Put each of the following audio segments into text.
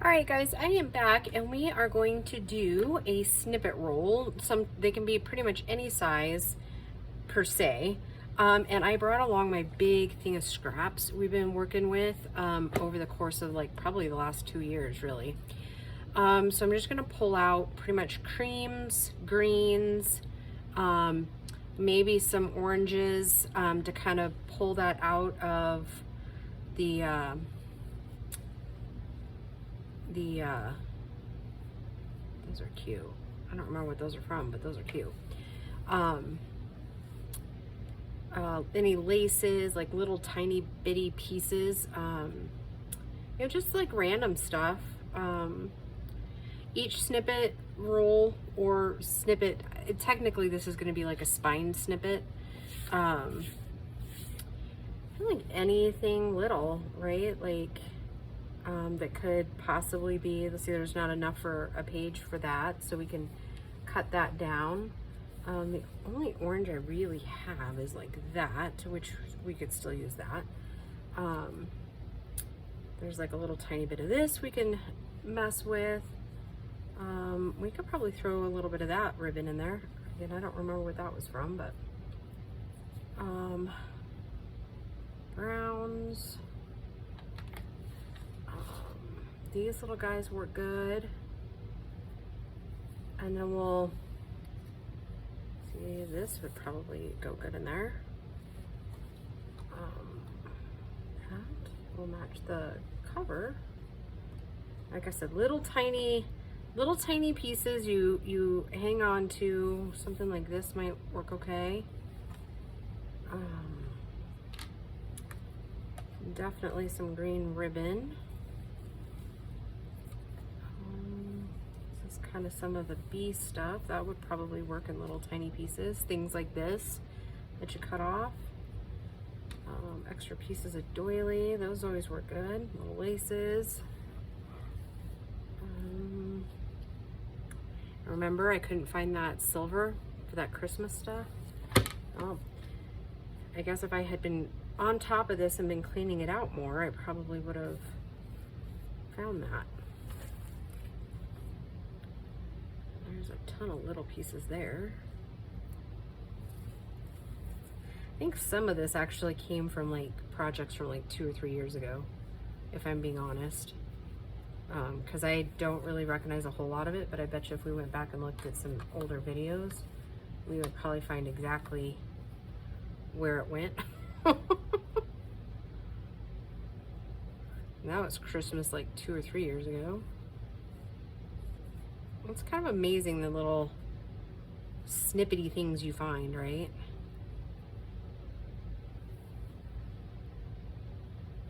All right, guys, I am back and we are going to do a snippet roll. They can be pretty much any size per se. And I brought along my big thing of scraps we've been working with over the course of like probably the last 2 years, really. So I'm just gonna pull out pretty much creams, greens, maybe some oranges to kind of pull that out of the those are cute. I don't remember what those are from, but those are cute. Any laces, like little tiny bitty pieces, just like random stuff. Each snippet roll or snippet, technically this is going to be like a spine snippet. I feel like anything little, right? Like that could possibly be, let's see, there's not enough for a page for that, so we can cut that down. The only orange I really have is like that, which we could still use that. There's like a little tiny bit of this we can mess with. We could probably throw a little bit of that ribbon in there. Again, I don't remember what that was from, but browns. These little guys work good. And then we'll see, this would probably go good in there. That will match the cover. Like I said, little tiny pieces you hang on to. Something like this might work okay. Definitely some green ribbon. This is kind of some of the bee stuff. That would probably work in little tiny pieces. Things like this that you cut off. Extra pieces of doily. Those always work good. Little laces. Remember, I couldn't find that silver for that Christmas stuff. Oh, I guess if I had been on top of this and been cleaning it out more, I probably would have found that. There's a ton of little pieces there. I think some of this actually came from like projects from like 2 or 3 years ago, if I'm being honest. Because I don't really recognize a whole lot of it, but I bet you if we went back and looked at some older videos, we would probably find exactly where it went. Now it's Christmas like 2 or 3 years ago. It's kind of amazing the little snippety things you find, right?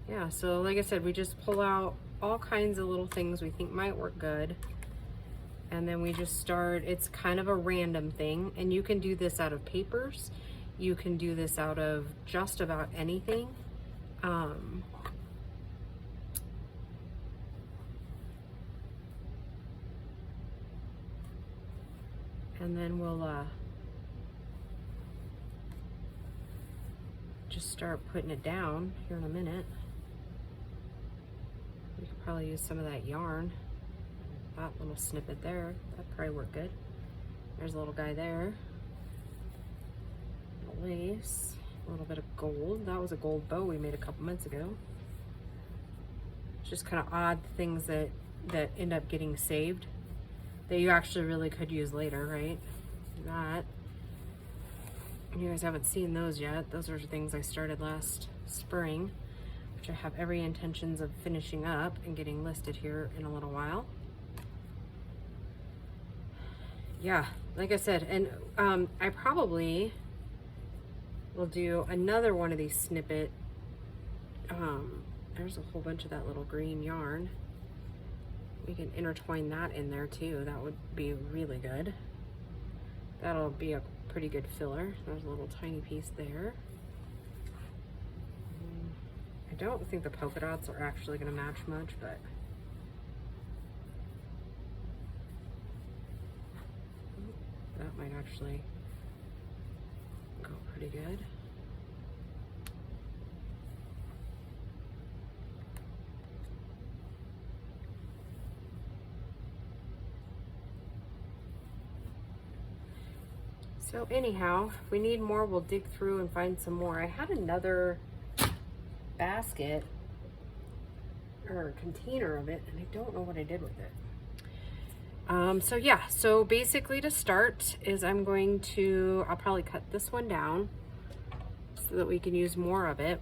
Yeah, so like I said, we just pull out all kinds of little things we think might work good. And then we just start, it's kind of a random thing. And you can do this out of papers. You can do this out of just about anything. And then we'll just start putting it down here in a minute. We could probably use some of that yarn. That little snippet there, that'd probably work good. There's a little guy there. A lace, a little bit of gold. That was a gold bow we made a couple months ago. It's just kind of odd things that end up getting saved that you actually really could use later, right? That. You guys haven't seen those yet. Those are things I started last spring, which I have every intentions of finishing up and getting listed here in a little while. Yeah, like I said, and I probably will do another one of these snippet. There's a whole bunch of that little green yarn. We can intertwine that in there too. That would be really good. That'll be a pretty good filler. There's a little tiny piece there. I don't think the polka dots are actually going to match much, but that might actually go pretty good. So anyhow, if we need more, we'll dig through and find some more. I had another basket or container of it, and I don't know what I did with it. So yeah, so basically to start is I'll probably cut this one down so that we can use more of it.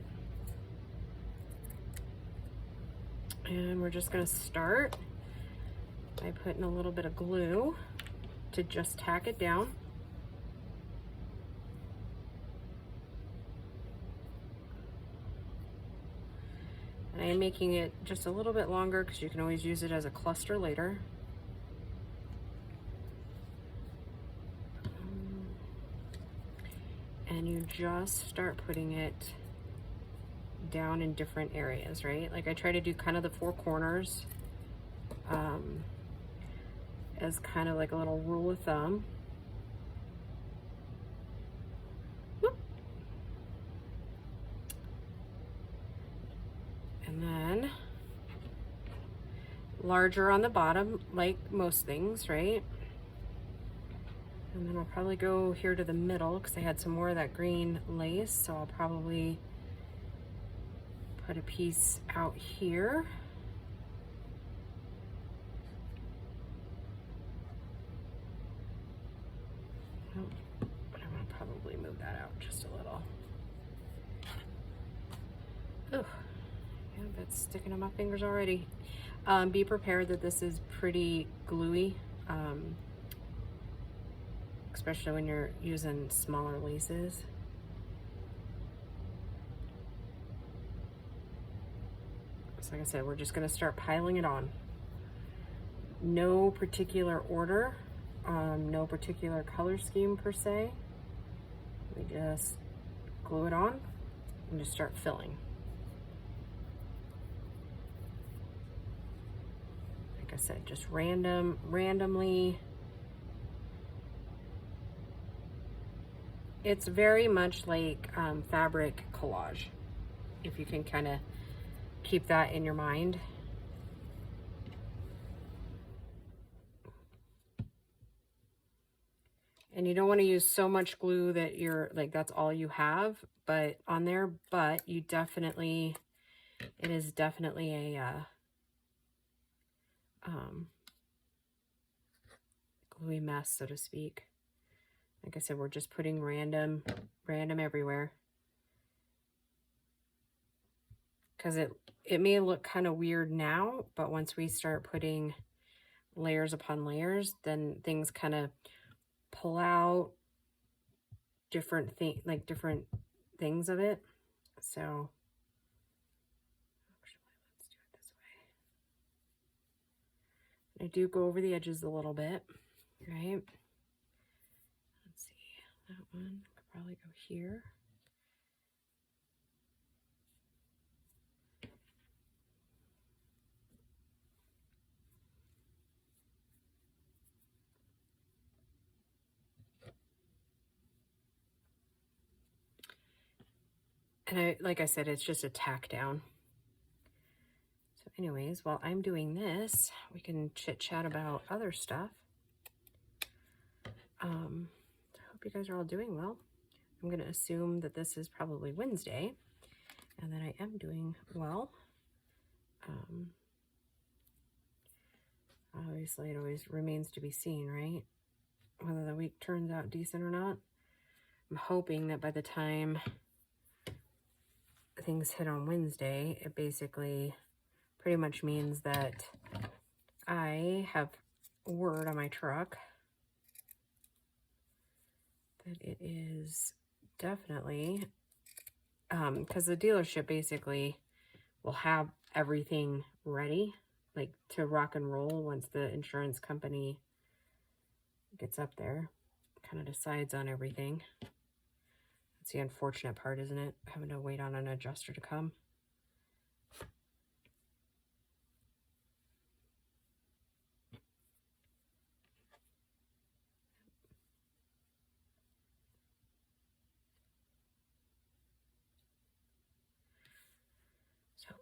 And we're just gonna start by putting a little bit of glue to just tack it down. And I am making it just a little bit longer because you can always use it as a cluster later. And you just start putting it down in different areas, right? Like I try to do kind of the four corners as kind of like a little rule of thumb. Whoop. And then larger on the bottom, like most things, right? And then I'll probably go here to the middle because I had some more of that green lace, so I'll probably put a piece out here. Oh, I'm gonna probably move that out just a little. Oh, yeah, that's sticking on my fingers already. Be prepared that this is pretty gluey, especially when you're using smaller laces. So like I said, we're just gonna start piling it on. No particular order, no particular color scheme per se. We just glue it on and just start filling. Like I said, just randomly. It's very much like fabric collage, if you can kind of keep that in your mind. And you don't want to use so much glue that you're like, that's all you have, but on there, but you definitely, it is definitely a gluey mess, so to speak. Like I said, we're just putting random everywhere. Because it may look kind of weird now, but once we start putting layers upon layers, then things kind of pull out different things of it. So actually, let's do it this way. I do go over the edges a little bit, right? Let's see, that one could probably go here. And like I said, it's just a tack down. So anyways, while I'm doing this, we can chit chat about other stuff. I hope you guys are all doing well. I'm going to assume that this is probably Wednesday and that I am doing well. Obviously, it always remains to be seen, right? Whether the week turns out decent or not. I'm hoping that by the time things hit on Wednesday, it basically pretty much means that I have word on my truck that it is definitely, because the dealership basically will have everything ready, like to rock and roll once the insurance company gets up there, kind of decides on everything. That's the unfortunate part, isn't it? Having to wait on an adjuster to come.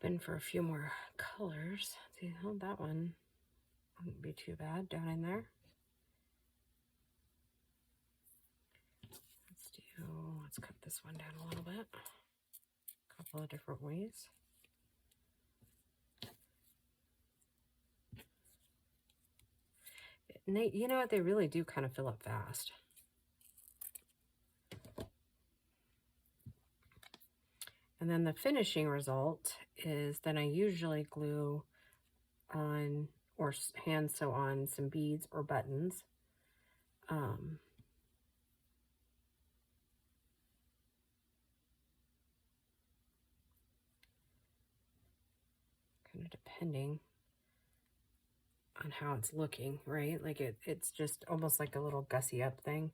Hoping for a few more colors. See, oh, that one wouldn't be too bad down in there. let's cut this one down a little bit. A couple of different ways. And they, you know what, they really do kind of fill up fast. And then the finishing result is then I usually glue on or hand sew on some beads or buttons. Kind of depending on how it's looking, right? Like it's just almost like a little gussy up thing.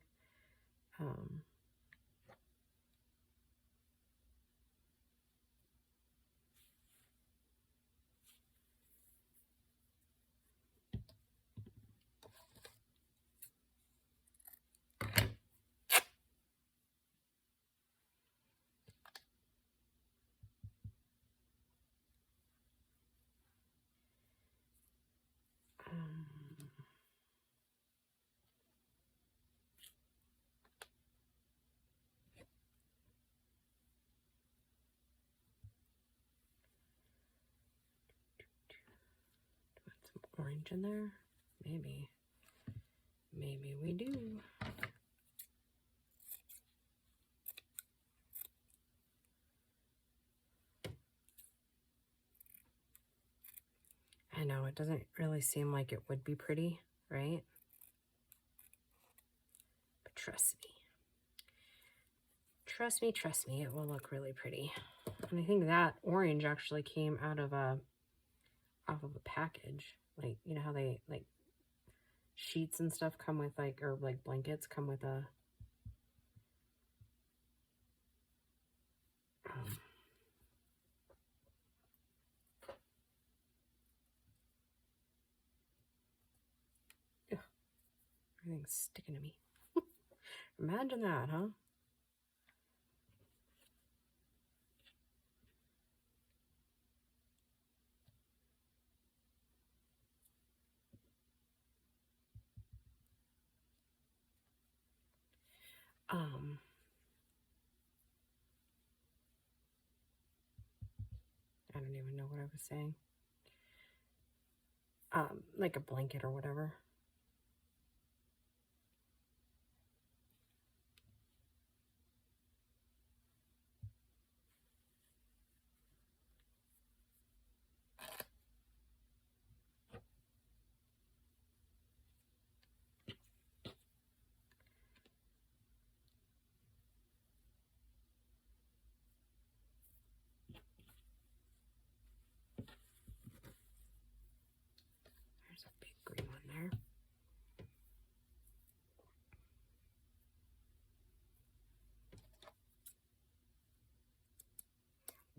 Put some orange in there. Maybe we do. I know, it doesn't really seem like it would be pretty, right? But trust me, it will look really pretty. And I think that orange actually came out of a package. Like, you know how they, like, sheets and stuff come with, like, or like blankets come with a everything's sticking to me. Imagine that, huh? I don't even know what I was saying. Like a blanket or whatever. There's a big green one there.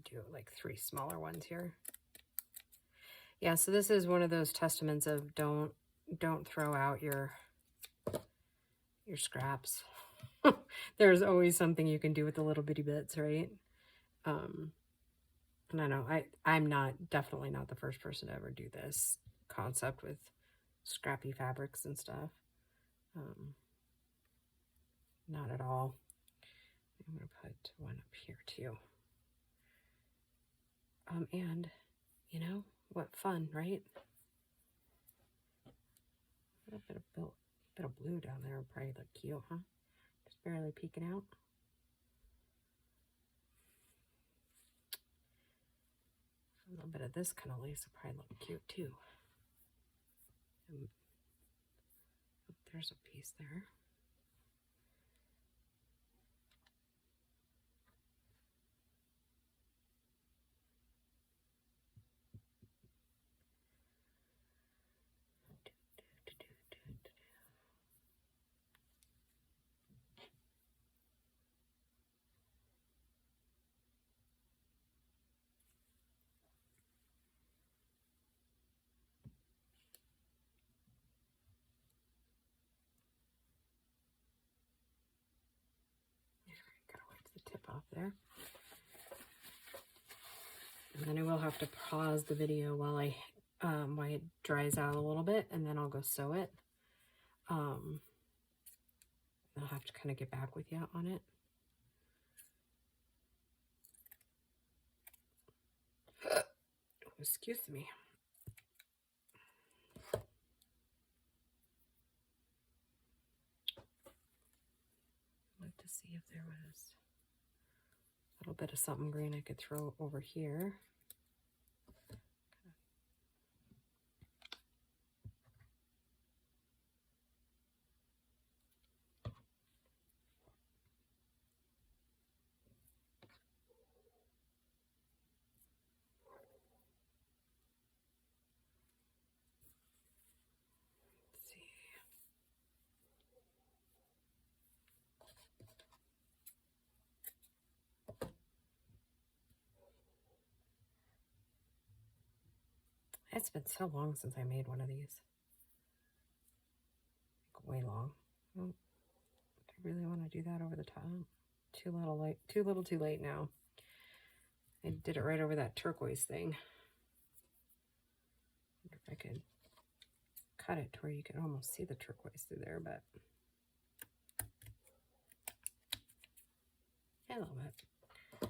Do like 3 smaller ones here. Yeah, so this is one of those testaments of don't throw out your scraps. There's always something you can do with the little bitty bits, right? And I know I'm definitely not the first person to ever do this concept with scrappy fabrics and stuff. Not at all. I'm gonna put one up here too. And you know what fun, right? A little bit of blue down there would probably look cute, huh? Just barely peeking out. A little bit of this kind of lace would probably look cute too. And, oh, there's a piece there. Gotta wipe the tip off there. And then I will have to pause the video while it dries out a little bit, and then I'll go sew it. I'll have to kind of get back with you on it. Excuse me. I'd like to see if there was a little bit of something green I could throw over here. Let's see. It's been so long since I made one of these. Like, way long. Oh, do I really want to do that over the top? Too little late. Too little too late now. I did it right over that turquoise thing. I wonder if I could cut it to where you can almost see the turquoise through there, but yeah, a little bit.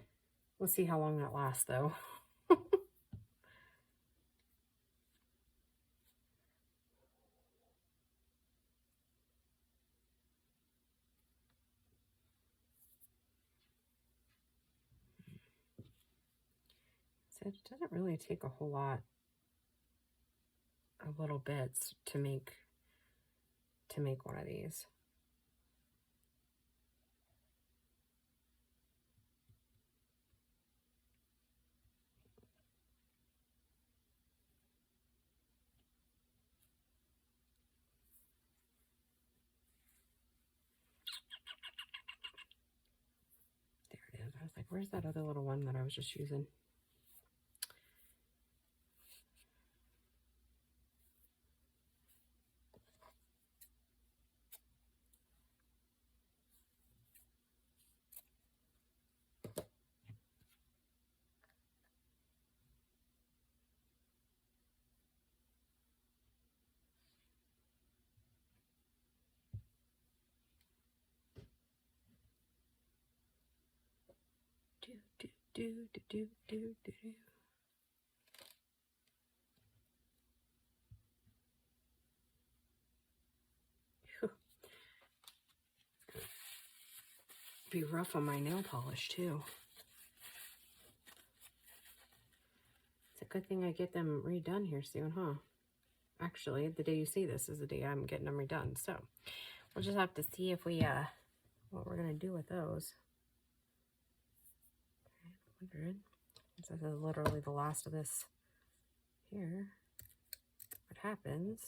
We'll see how long that lasts though. So it doesn't really take a whole lot of little bits to make one of these. There it is. I was like, where's that other little one that I was just using? Do, do, do, do, do, do, do. Be rough on my nail polish too. It's a good thing I get them redone here soon, huh? Actually, the day you see this is the day I'm getting them redone. So we'll just have to see if we what we're gonna do with those. 100. This is literally the last of this here. What happens?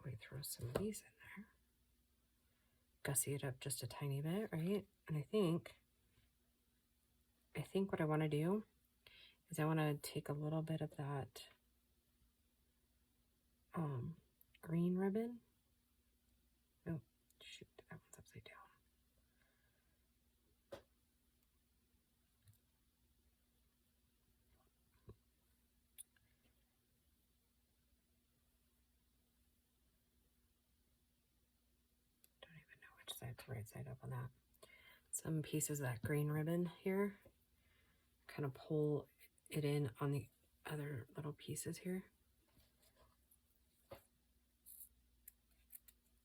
We throw some of these in there. Gussy it up just a tiny bit, right? And I think what I want to do is I want to take a little bit of that green ribbon. Oh, shoot, that one's upside down. Don't even know which side's the right side up on that. Some pieces of that green ribbon here. Kind of pull it in on the other little pieces here.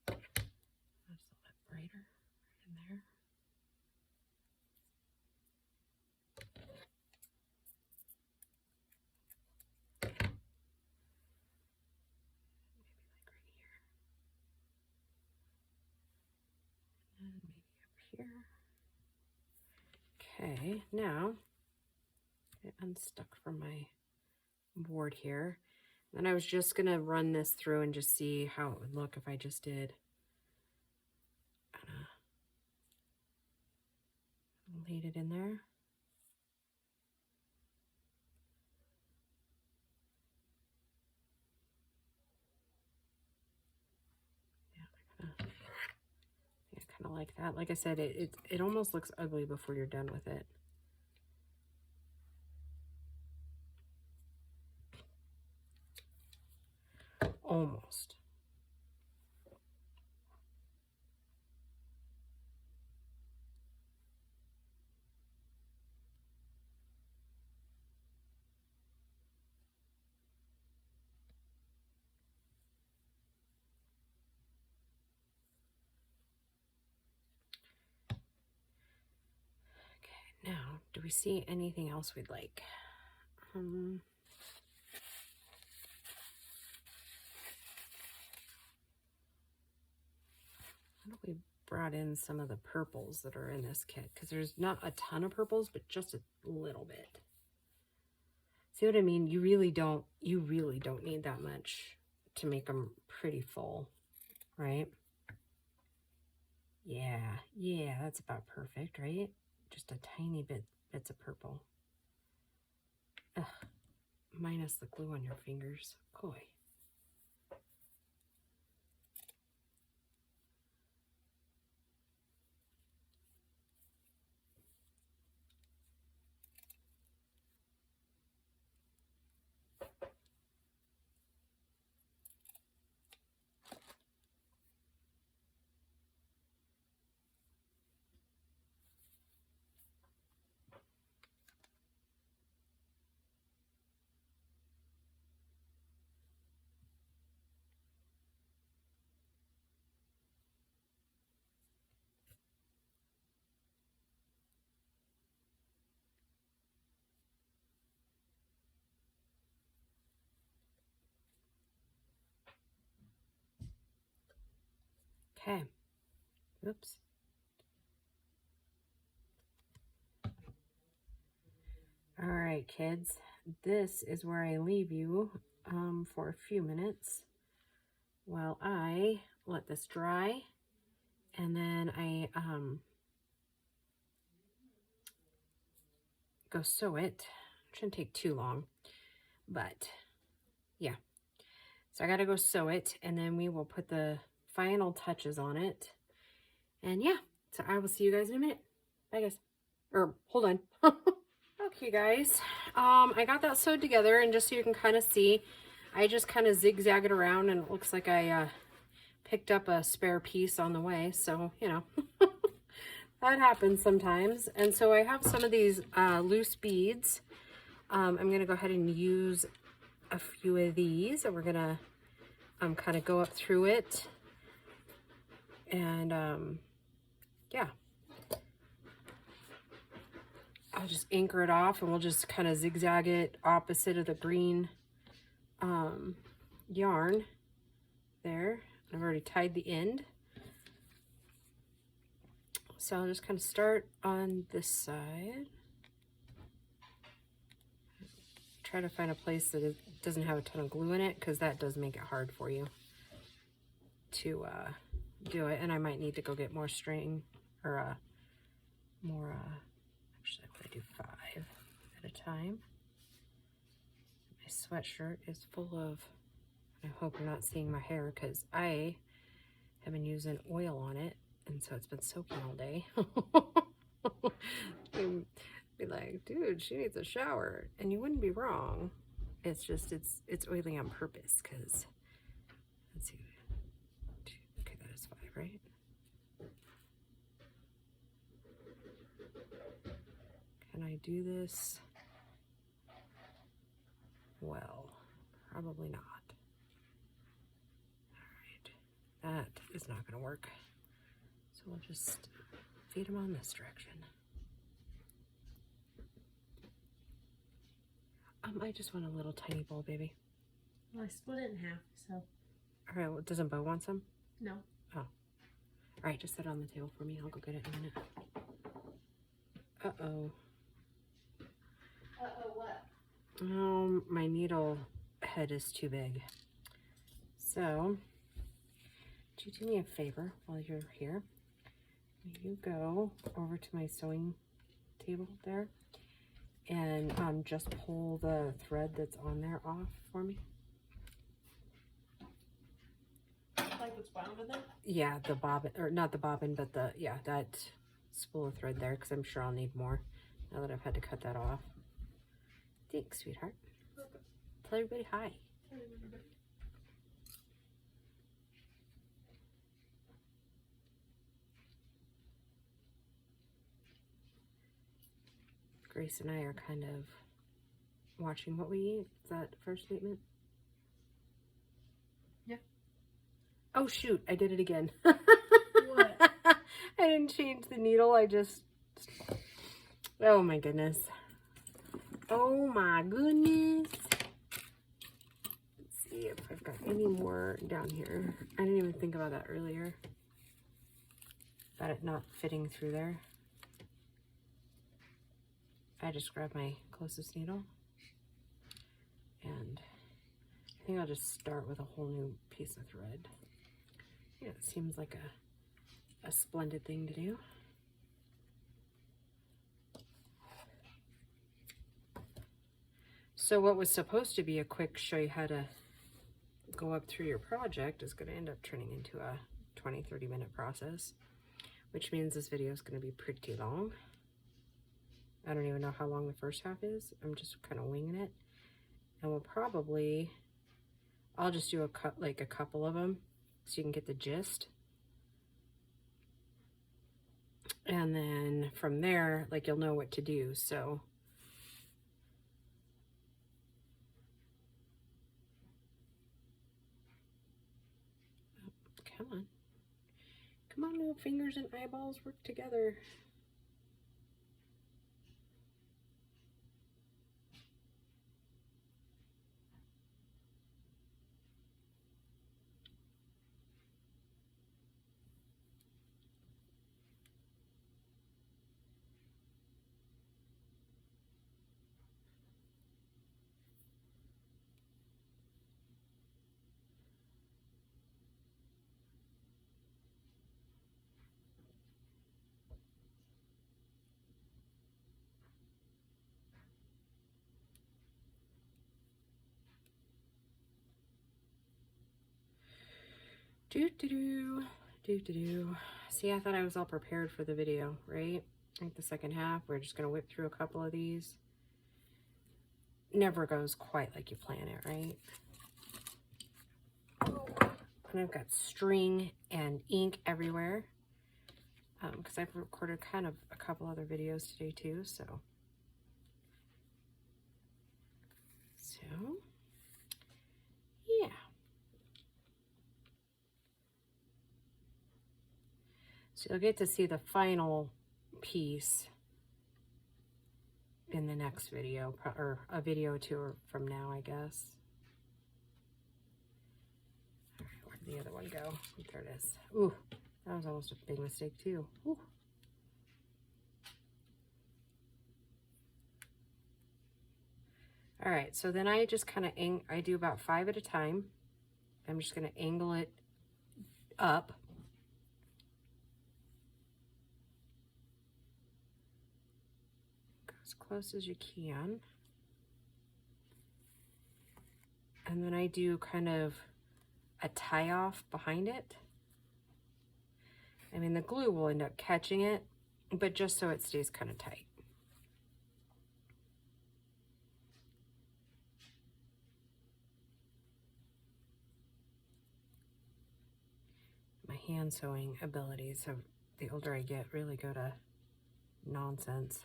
That's a little bit brighter right in there. Maybe like right here. And maybe up here. Okay, now it unstuck from my board here. And I was just gonna run this through and just see how it would look if I just did laid it in there. Yeah, I kind of like that. Like I said, it almost looks ugly before you're done with it. Almost. we see anything else we'd like? I know we brought in some of the purples that are in this kit, because there's not a ton of purples, but just a little bit. See what I mean? You really don't need that much to make them pretty full, right? Yeah, that's about perfect, right? Just a tiny bits of purple. Ugh, minus the glue on your fingers. Coy. Okay. Oops. All right, kids. This is where I leave you for a few minutes while I let this dry, and then I go sew it. Shouldn't take too long, but yeah. So I gotta go sew it, and then we will put the final touches on it. And yeah, so I will see you guys in a minute. Bye, guys. Or hold on. Okay, guys. I got that sewed together, and just so you can kind of see, I just kind of zigzag it around, and it looks like I picked up a spare piece on the way. So, you know, that happens sometimes. And so I have some of these loose beads. I'm going to go ahead and use a few of these, and we're going to kind of go up through it. And yeah. I'll just anchor it off, and we'll just kind of zigzag it opposite of the green yarn there. I've already tied the end. So I'll just kind of start on this side. Try to find a place that it doesn't have a ton of glue in it, because that does make it hard for you to do it. And I might need to go get more string, or more, actually I'm gonna do 5 at a time. My sweatshirt is full of, I hope you're not seeing my hair, because I have been using oil on it, and so it's been soaking all day. You'd be like, dude, she needs a shower. And you wouldn't be wrong. It's just, it's oily on purpose, because, let's see, okay, that is 5, right? Can I do this? Well, probably not. All right, that is not going to work. So we'll just feed them on this direction. I just want a little tiny bowl, baby. Well, I split it in half, so. All right, well, doesn't Bo want some? No. Oh. All right, just set it on the table for me. I'll go get it in a minute. Uh-oh. Uh-oh, what? My needle head is too big. So, would you do me a favor while you're here? You go over to my sewing table there, and just pull the thread that's on there off for me. Like what's bound with it? Yeah, the bobbin, or not the bobbin, but the, yeah, that spool of thread there, because I'm sure I'll need more now that I've had to cut that off. Thanks, sweetheart. Okay. Tell everybody hi. Grace and I are kind of watching what we eat. Is that the first statement? Yeah. Oh shoot, I did it again. What? I didn't change the needle, I just, Oh my goodness. Oh my goodness. Let's see if I've got any more down here. I didn't even think about that earlier. About it not fitting through there. I just grabbed my closest needle. And I think I'll just start with a whole new piece of thread. Yeah, it seems like a splendid thing to do. So what was supposed to be a quick show you how to go up through your project is going to end up turning into a 20-30 minute process, which means this video is going to be pretty long. I don't even know how long the first half is. I'm just kind of winging it. And we'll probably, I'll just do like a couple of them so you can get the gist. And then from there, like, you'll know what to do. So come on. Come on, little fingers and eyeballs work together. Do. See, I thought I was all prepared for the video, right? Like the second half, we're just gonna whip through a couple of these. Never goes quite like you plan it, right? And I've got string and ink everywhere because I've recorded kind of a couple other videos today too, so yeah. So you'll get to see the final piece in the next video, or a video or two from now, I guess. All right, where did the other one go? There it is. Ooh, that was almost a big mistake too. Ooh. All right, so then I just kind of, I do about 5 at a time. I'm just going to angle it up. Go as close as you can. And then I do kind of a tie off behind it. I mean, the glue will end up catching it, but just so it stays kind of tight. My hand sewing abilities have, the older I get, really go to nonsense.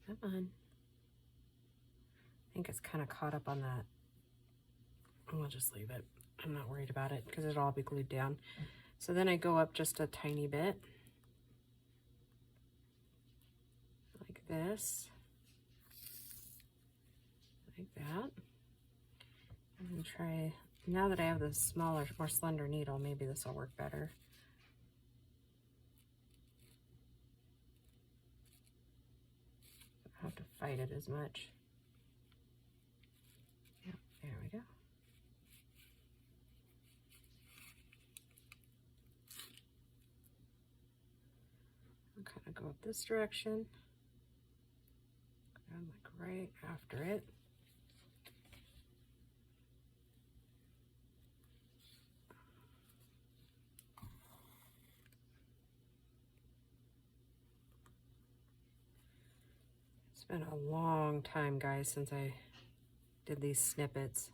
Come on. I think it's kind of caught up on that. We'll just leave it. I'm not worried about it because it'll all be glued down. So then I go up just a tiny bit. Like this. Like that. And then try, now that I have the smaller, more slender needle, maybe this will work better. I don't have to fight it as much. Yep, there we go. I'll kind of go up this direction. And like right after it. It's been a long time, guys, since I did these snippets,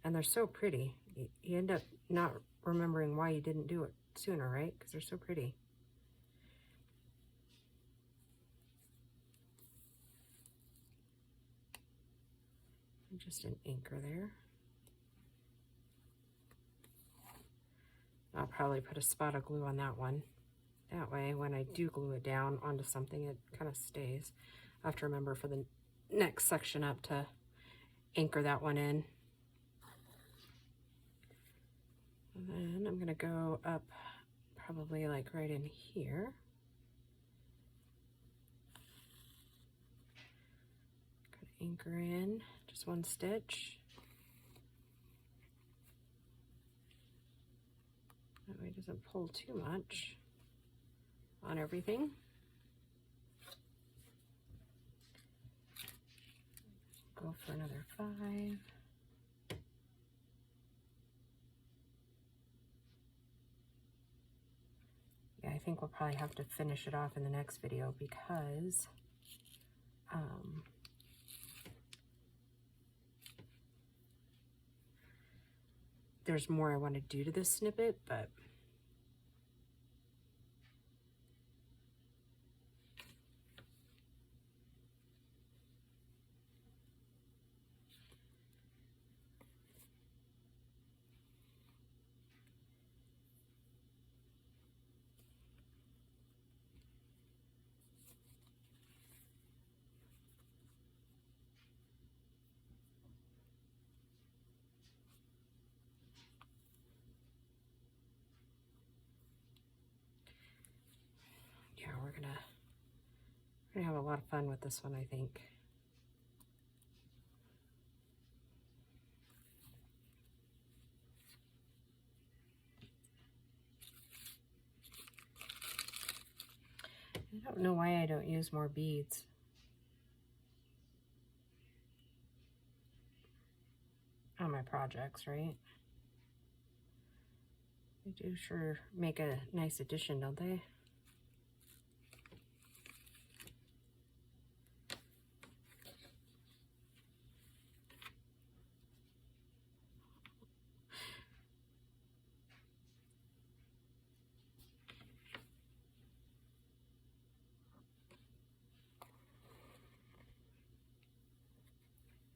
and they're so pretty. You end up not remembering why you didn't do it sooner, right? Because they're so pretty. And just an anchor there. I'll probably put a spot of glue on that one. That way, when I do glue it down onto something, it kind of stays. I have to remember for the next section up to anchor that one in. And then I'm gonna go up probably like right in here. Gonna anchor in just one stitch. That way it doesn't pull too much on everything. Go for another 5. Yeah, I think we'll probably have to finish it off in the next video because there's more I want to do to this snippet, but yeah, we're gonna have a lot of fun with this one, I think. I don't know why I don't use more beads. On my projects, right? They do sure make a nice addition, don't they?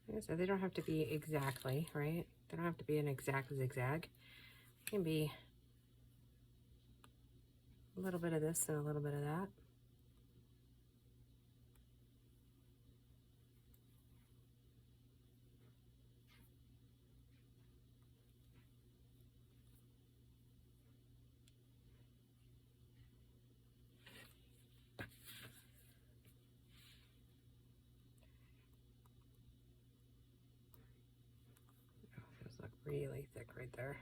Like I said, they don't have to be exactly, right? They don't have to be an exact zigzag. It can be a little bit of this and a little bit of that. Those look really thick right there.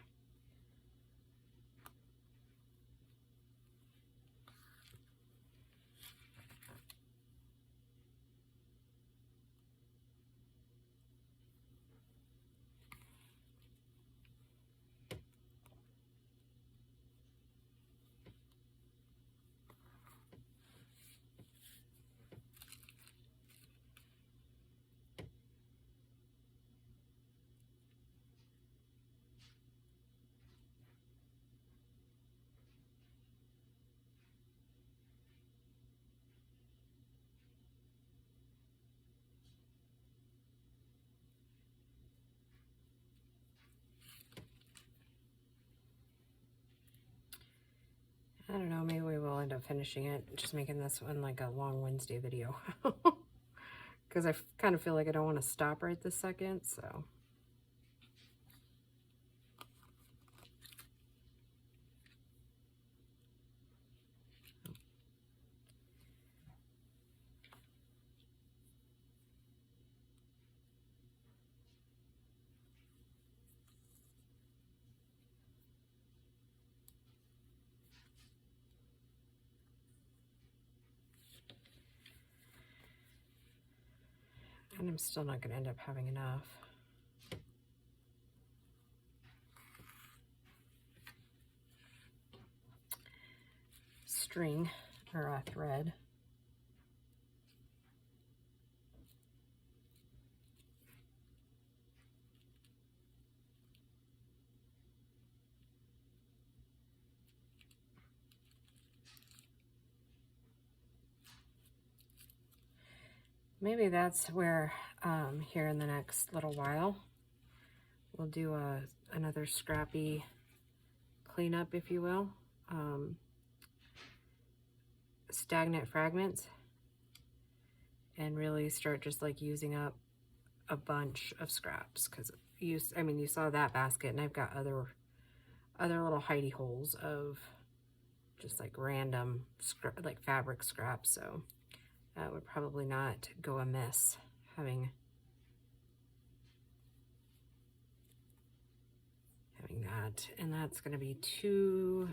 I don't know, maybe we will end up finishing it, just making this one like a long Wednesday video. Because I kind of feel like I don't want to stop right this second, so. And I'm still not going to end up having enough. String or thread. Maybe that's where here in the next little while we'll do another scrappy cleanup, if you will. Stagnant fragments, and really start just like using up a bunch of scraps, because you saw that basket, and I've got other little hidey holes of just like random like fabric scraps, so that would probably not go amiss having that. And that's going to be too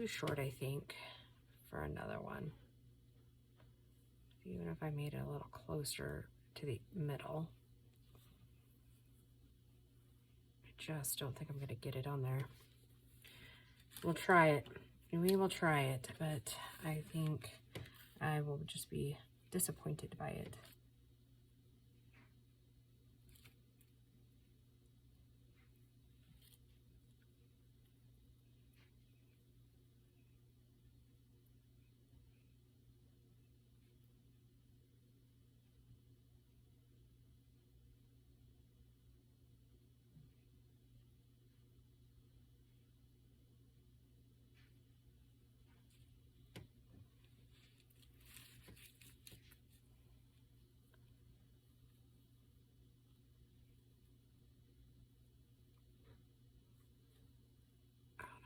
short, I think, for another one. Even if I made it a little closer to the middle, I just don't think I'm going to get it on there. We'll try it. We will try it, but I think I will just be disappointed by it.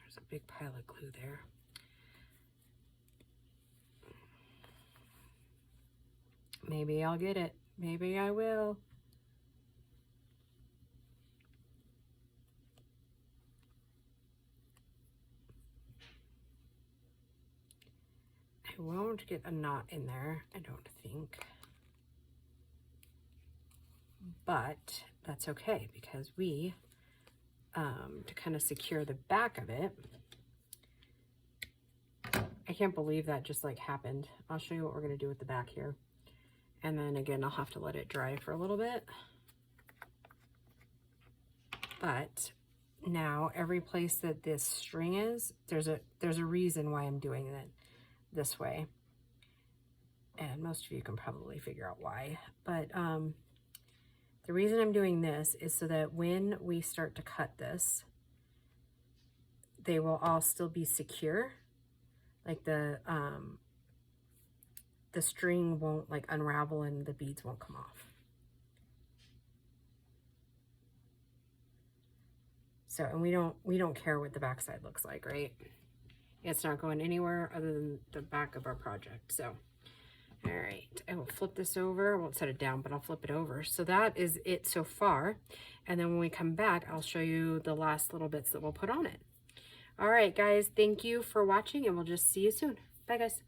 There's a big pile of glue there. Maybe I'll get it. Maybe I will. I won't get a knot in there, I don't think. But that's okay, because we, to kind of secure the back of it, I can't believe that just like happened. I'll show you what we're going to do with the back here. And then again, I'll have to let it dry for a little bit. But now every place that this string is, there's a reason why I'm doing it this way. And most of you can probably figure out why. But the reason I'm doing this is so that when we start to cut this, they will all still be secure. Like the string won't like unravel and the beads won't come off. So, and we don't care what the backside looks like, right? It's not going anywhere other than the back of our project. So, all right, I will flip this over. I won't set it down, but I'll flip it over. So that is it so far. And then when we come back, I'll show you the last little bits that we'll put on it. All right, guys, thank you for watching, and we'll just see you soon. Bye, guys.